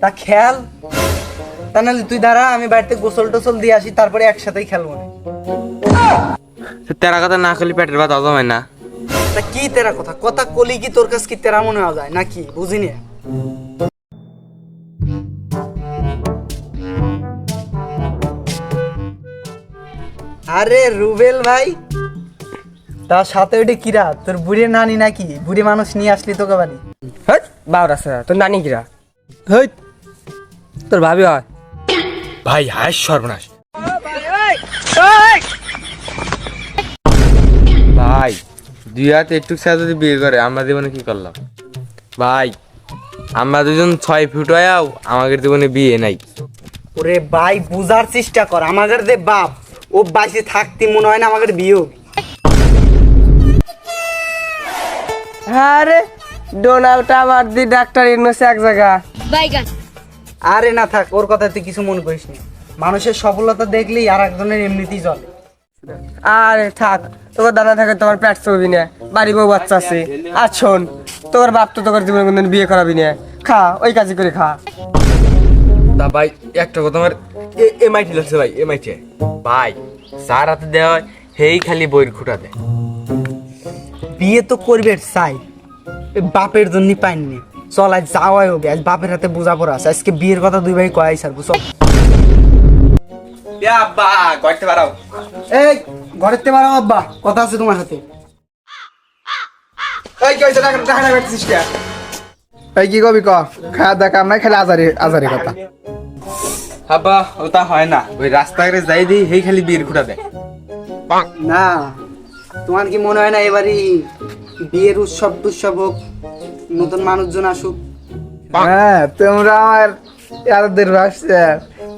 তা খেল, তা নাহলে তুই দাঁড়া, আমি বাড়িতে গোসল টোসল দিয়ে আসি, তারপরে একসাথেই খেলবো। তেরা কথা না করলে পেটের ভাত হজম হয় না। তা কি তেরা কথা, কথা কলি কি তোর কাছে কি তেরা মনে হওয়া যায় নাকি, বুঝিনি। আরে রুবেল ভাই, তার সাথে ওইটা কিরা, তোর বুড়ি নানি নাকি? বুড়ি মানুষ নিয়ে আসলি তোকে বাড়ি? হট বাউরা স্যার, তোর নানি কিরা? হই তোর ভাবি হয়। ভাই হায় সর্বনাশ। ভাই দুই হাত একটু ছাড়া যদি বিয়ে করে আমরা জীবনে কি করলাম? ভাই আমরা দুজন 6 ফুট হয়েও আমাদের জীবনে বিয়ে নাই। ওরে ভাই বুঝার চেষ্টা কর, আমাদের যে বাপ ও বাইসে থাকতে মনে হয় না আমাদের বিয়ে হবে। আরে ডোনাল্ড আমার দি ডাক্তার ইউনুসে এক জায়গা। আরে না থাক, ওর কথা তুই কিছু মনে করিস না। মানুষের সফলতা দেখলেই আর একজনের এমনিতেই চলে। আরে থাক, তোর দাদা থাকে তোমার পেট চলবি না, বাড়ি বউ বাচ্চা আছে। আর শোন, তোর বাপ তো তোর জীবনে কোনদিন বিয়ে করাবি না, খা ওই কাজই করে খা। তা ভাই একটা কথা, আমার এমআইটি লাগছে ভাই, এমআইটি ভাই যার হাতে দেওয়া হয় সেই খালি বইয়ের খুঁটা দেয়। বিয়ে তো করবে চাই, বাপের জন্য পাইনি। চল আজ যাওয়াই হবে, আজ বাপের হাতে বোঝা পড়া আছে। আজকে বিয়ের কথা দুই ভাই কয়াই সারবো। চল আব্বা করতে পারো। এই ঘরেতে পারো আব্বা, কথা আছে তোমার সাথে। এই কি হইছে, টাকা টাকা বেচছিস কে? এই কি কবি ক, খাওয়া দাওয়া কাম নাই, খালি আজারি আজারি কথা। আব্বা ওটা হয় না, ওই রাস্তাঘাটে যাই দিই সেই খালি বিয়ের খুঁটা দেয়। না তোমার কি মনে হয় না এবারই বিয়ের উৎসব টুৎসব হোক, নতুন মানুষজন আসুক? হ্যাঁ তোমরা আমার এতদের ভাবছে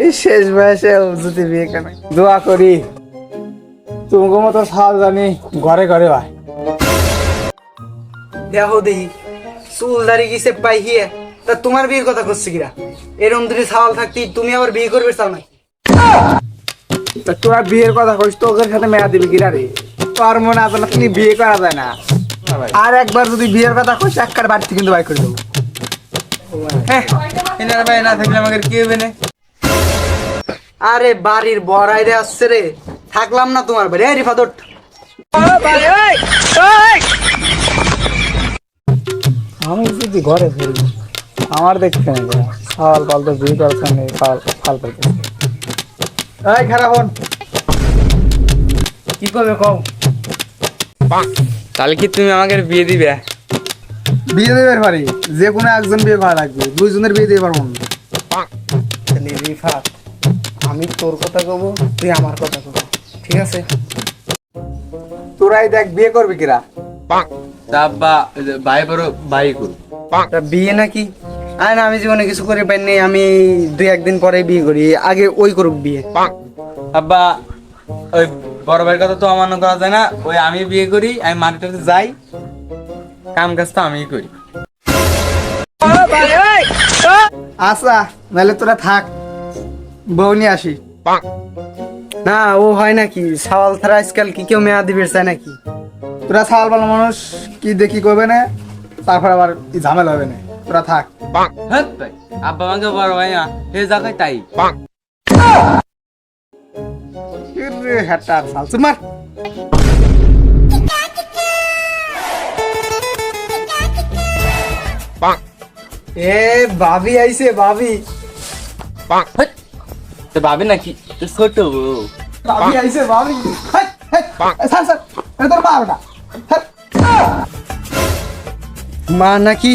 এই শেষ বয়সে যদি বিয়ে কেন, দোয়া করি তোমাকে মতো সাল জানি ঘরে ঘরে হয়। দেখো দেখি চুল দাড়ি গেছে পাই হিয়ে, তা তোমার বিয়ের কথা করছে কিরা? এরম যদি সাওয়াল থাকতি তুমি আবার বিয়ে করবে চাও না? তা তোরা বিয়ের কথা কইস, তোদের সাথে মেয়া দিবি কিরা রে? তোর মনে আছে না তুমি বিয়ে করা যায় না? আর একবার যদি বিয়ের কথা কইস একবার বাড়িতে কিন্তু বাই করে দেবো। হ্যাঁ এনার ভাই না থাকলে আমাদের কি হবে না? আরে বাড়ির বড়াই রে আসছে রে, থাকলাম না তোমার বাড়ি। এই রিফাদত আমি যদি ঘরে ফিরি আমার দেখতে নেই, সাল পাল তো বিয়ে করছে নেই, ফাল পাইতে। এই খারাপ হন, কি করবে কও? তাহলে কি তুমি আমাকে বিয়ে দিবে? বিয়ে দেবে পারি, যে কোনো একজন বিয়ে করা লাগবে, দুইজনের বিয়ে দিতে পারবো না। তাহলে রিফাত, আমি তোর কথা কব, তুই আমার কথা কব, ঠিক আছে? তোরাই দেখ বিয়ে করবি কিরা। তা আব্বা ভাই বড় ভাই করু। তা বিয়ে নাকি? আরে না, আমি জীবনে কিছু করে পাইনি, আমি দুই একদিন পরে বিয়ে করি, আগে ওই করুক বিয়ে। আব্বা ওই বড় ভাইয়ের কথা তো অমান্য করা যায় না, ওই আমি বিয়ে করি, আমি মাটিটাতে যাই, কাম কাজ তো আমিই করি। আচ্ছা নাহলে তোরা থাক, বউ নিয়ে আসি। না ও হয় নাকি? সাওয়াল ছাড়া আজকাল কি কেউ মেয়া দিবে চায় নাকি? তোরা সাল ভালো মানুষ কি দেখি করবে না, তারপর আবার এই ঝামেলা হবে না, তোরা থাক। হ্যাঁ ভাই আব্বা আমাকে বড় ভাই না হে জায়গায় তাই। হ্যাঁ সাল চুর মার। এ ভাবি আইছে, ভাবি তো ভাবি নাকি ছোট ভাবি আইছে, ভাবি। স্যার স্যার তোর মা ওটা মা নাকি?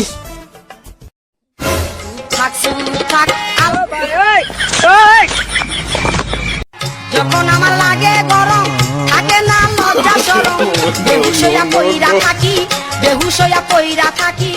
যখন আমার লাগে গরম থাকে না লজ্জা শরম, বেহুশ হইয়া পইরা থাকি, বেহুশ হইয়া পইরা থাকি।